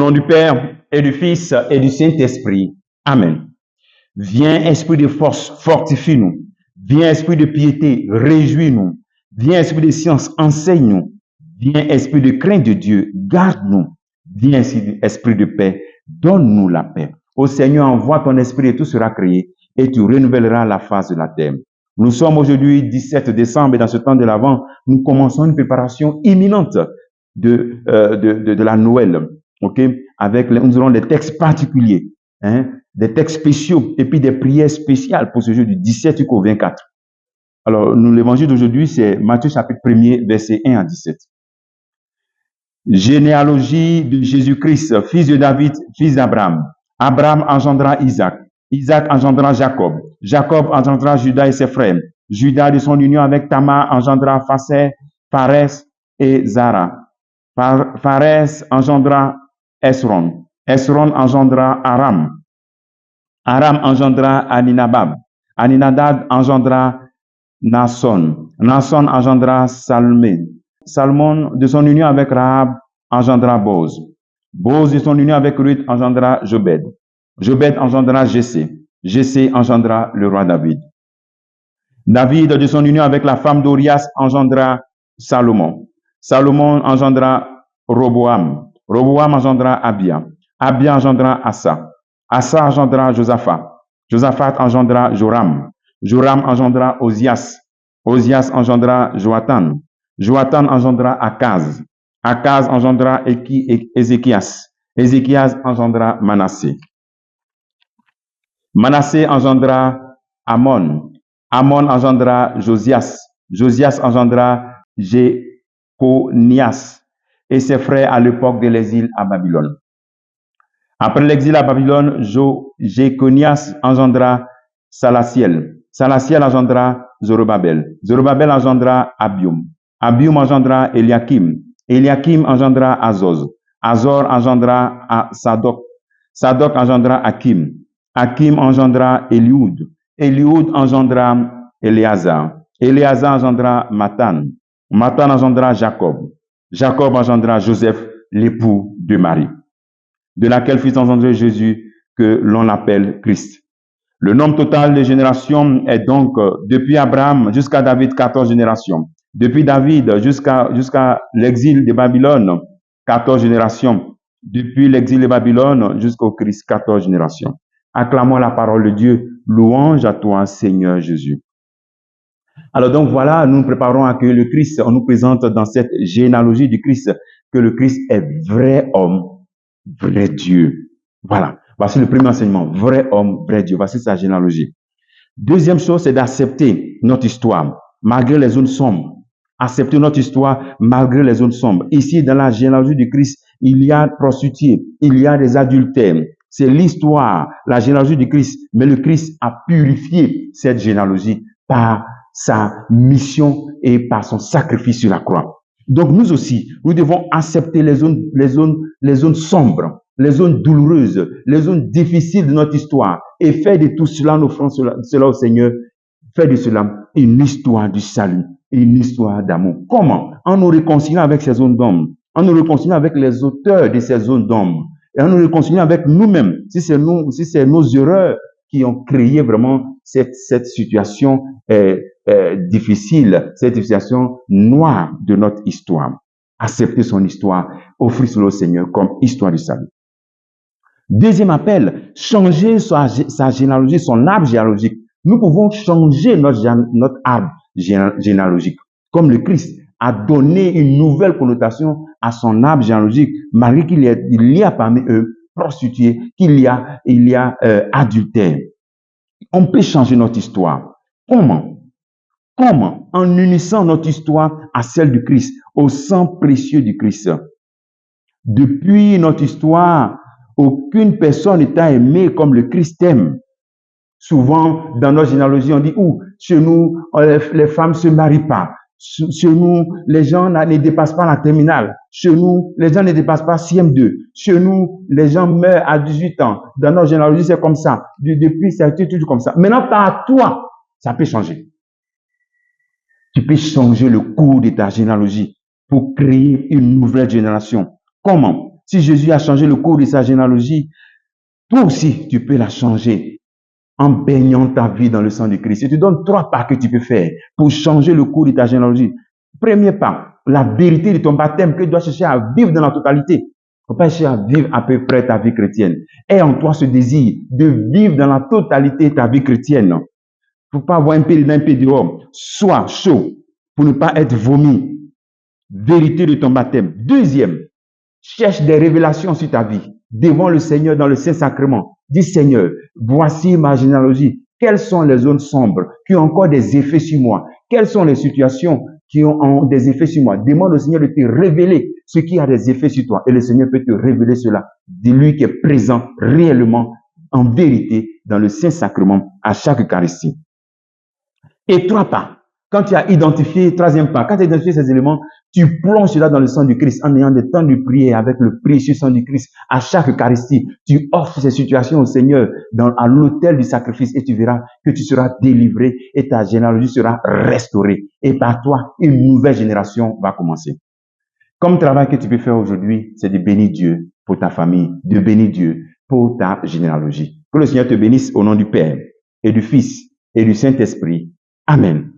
nom du Père et du Fils et du Saint-Esprit. Amen. Viens, esprit de force, fortifie-nous. Viens, esprit de piété, réjouis-nous. Viens, esprit de science, enseigne-nous. Viens, esprit de crainte de Dieu, garde-nous. Viens, esprit de paix, donne-nous la paix. Ô Seigneur, envoie ton esprit et tout sera créé et tu renouvelleras la face de la terre. Nous sommes aujourd'hui 17 décembre et dans ce temps de l'Avent, nous commençons une préparation imminente de la Noël. Ok, nous aurons des textes particuliers, des textes spéciaux et puis des prières spéciales pour ce jour du 17 jusqu'au 24. Alors, l'évangile d'aujourd'hui, c'est Matthieu chapitre 1er, versets 1 à 17. Généalogie de Jésus-Christ, fils de David, fils d'Abraham. Abraham engendra Isaac. Isaac engendra Jacob. Jacob engendra Judas et ses frères. Judas, de son union avec Tamar, engendra Pharès et Zara. Pharès engendra Esron. Esron engendra Aram. Aram engendra Aminadab. Aminadab engendra Naasson. Naasson engendra Salmon. Salmon, de son union avec Rahab, engendra Boz. Boz, de son union avec Ruth, engendra Jobed. Jobed engendra Jessé. Jessé engendra le roi David. David, de son union avec la femme d'Orias, engendra Salomon. Salomon engendra Roboam. Roboam engendra Abia. Abia engendra Asa. Asa engendra Josaphat. Josaphat engendra Joram. Joram engendra Ozias. Ozias engendra Joatan. Joatan engendra Akaz. Akaz engendra Ézéchias. Ézéchias engendra Manassé. Manassé engendra Amon. Amon engendra Josias. Josias engendra Jéconias et ses frères à l'époque de l'exil à Babylone. Après l'exil à Babylone, Jéconias engendra Salatiel. Salatiel engendra Zorobabel. Zorobabel engendra Abium. Abium engendra Eliakim. Eliakim engendra Azoz. Azor engendra Sadok. Sadok engendra Akim. Akim engendra Eliud. Eliud engendra Éléazar. Éléazar engendra Matan. Matan engendra Jacob. Jacob engendra Joseph, l'époux de Marie, de laquelle fut engendré Jésus, que l'on appelle Christ. Le nombre total des générations est donc, depuis Abraham jusqu'à David, 14 générations. Depuis David jusqu'à l'exil de Babylone, 14 générations. Depuis l'exil de Babylone jusqu'au Christ, 14 générations. Acclamons la parole de Dieu. Louange à toi, Seigneur Jésus. Alors donc voilà, nous nous préparons à accueillir le Christ. On nous présente dans cette généalogie du Christ que le Christ est vrai homme, vrai Dieu. Voilà. Voici le premier enseignement. Vrai homme, vrai Dieu. Voici sa généalogie. Deuxième chose, c'est d'accepter notre histoire, malgré les zones sombres. Accepter notre histoire, malgré les zones sombres. Ici, dans la généalogie du Christ, il y a prostituées, il y a des adultères. C'est l'histoire, la généalogie du Christ. Mais le Christ a purifié cette généalogie par sa mission et par son sacrifice sur la croix. Donc nous aussi, nous devons accepter les zones sombres, les zones douloureuses, les zones difficiles de notre histoire et faire de tout cela, nous offrons cela au Seigneur, faire de cela une histoire du salut, une histoire d'amour. Comment? En nous réconciliant avec ces zones d'ombre, en nous réconciliant avec les auteurs de ces zones d'ombre, et en nous réconciliant avec nous-mêmes, si c'est nos erreurs qui ont créé vraiment cette situation difficile, cette situation noire de notre histoire. Accepter son histoire, offrir cela au Seigneur comme histoire du salut. Deuxième appel, changer sa généalogie, son arbre généalogique. Nous pouvons changer notre arbre généalogique. Comme le Christ a donné une nouvelle connotation à son arbre généalogique, malgré qu'il y a parmi eux prostituées, qu'il y a adultère. On peut changer notre histoire. Comment? En unissant notre histoire à celle du Christ, au sang précieux du Christ. Depuis notre histoire, aucune personne n'est aimée comme le Christ aime. Souvent, dans notre généalogie, on dit, chez nous, les femmes ne se marient pas. Chez nous, les gens ne dépassent pas la terminale. Chez nous, les gens ne dépassent pas CM2. Chez nous, les gens meurent à 18 ans. Dans notre généalogie, c'est comme ça. Depuis, c'est toujours comme ça. Maintenant, par toi, ça peut changer. Tu peux changer le cours de ta généalogie pour créer une nouvelle génération. Comment? Si Jésus a changé le cours de sa généalogie, toi aussi, tu peux la changer en baignant ta vie dans le sang de Christ. Je te donne 3 pas que tu peux faire pour changer le cours de ta généalogie. Premier pas, la vérité de ton baptême que tu dois chercher à vivre dans la totalité. Il ne faut pas chercher à vivre à peu près ta vie chrétienne. Aie en toi ce désir de vivre dans la totalité ta vie chrétienne. Il ne faut pas avoir un peu dedans, un peu dehors. Sois chaud pour ne pas être vomi. Vérité de ton baptême. Deuxième, cherche des révélations sur ta vie devant le Seigneur dans le Saint-Sacrement. Dis Seigneur, voici ma généalogie. Quelles sont les zones sombres qui ont encore des effets sur moi? Quelles sont les situations qui ont des effets sur moi? Demande au Seigneur de te révéler ce qui a des effets sur toi. Et le Seigneur peut te révéler cela. Dis-lui qui est présent réellement, en vérité, dans le Saint-Sacrement à chaque Eucharistie. Et 3 pas. Quand tu as identifié, 3e pas, quand tu as identifié ces éléments, tu plonges cela dans le sang du Christ en ayant des temps de prière avec le précieux sang du Christ à chaque Eucharistie. Tu offres ces situations au Seigneur à l'autel du sacrifice et tu verras que tu seras délivré et ta généalogie sera restaurée. Et par toi, une nouvelle génération va commencer. Comme travail que tu peux faire aujourd'hui, c'est de bénir Dieu pour ta famille, de bénir Dieu pour ta généalogie. Que le Seigneur te bénisse au nom du Père et du Fils et du Saint-Esprit. Amen.